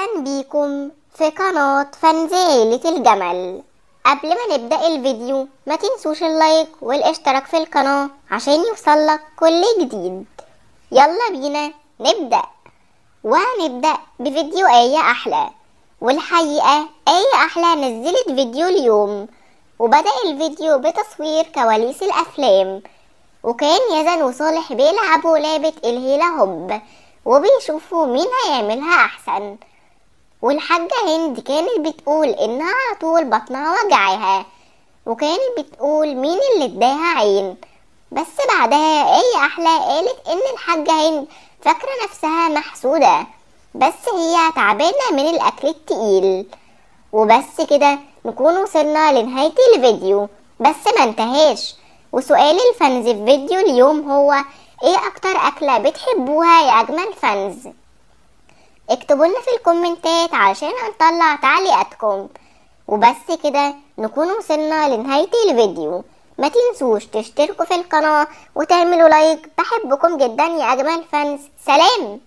أهلا بيكم في قناة فانز عيلة الجمل. قبل ما نبدأ الفيديو ما تنسوش اللايك والاشتراك في القناة عشان يوصلك كل جديد. يلا بينا نبدأ، وهنبدأ بفيديو آية أحلى. والحقيقة آية أحلى نزلت فيديو اليوم، وبدأ الفيديو بتصوير كواليس الأفلام، وكان يزن وصالح بيلعبوا لعبة الهيلا هوب وبيشوفوا مين هيعملها أحسن. والحاجة هند كانت بتقول إنها على طول بطنها وجعها، وكانت بتقول مين اللي اداها عين. بس بعدها آية أحلى قالت إن الحاجة هند فاكرة نفسها محسودة، بس هي تعبانة من الأكل التقيل. وبس كده نكون وصلنا لنهاية الفيديو، بس ما انتهاش. وسؤال الفانز في فيديو اليوم هو ايه اكتر اكلة بتحبوها يا اجمل فانز؟ اكتبوا لنا في الكومنتات عشان هنطلع تعليقاتكم. وبس كده نكون وصلنا لنهاية الفيديو. ما تنسوش تشتركوا في القناة وتعملوا لايك. بحبكم جدا يا اجمل فانز، سلام.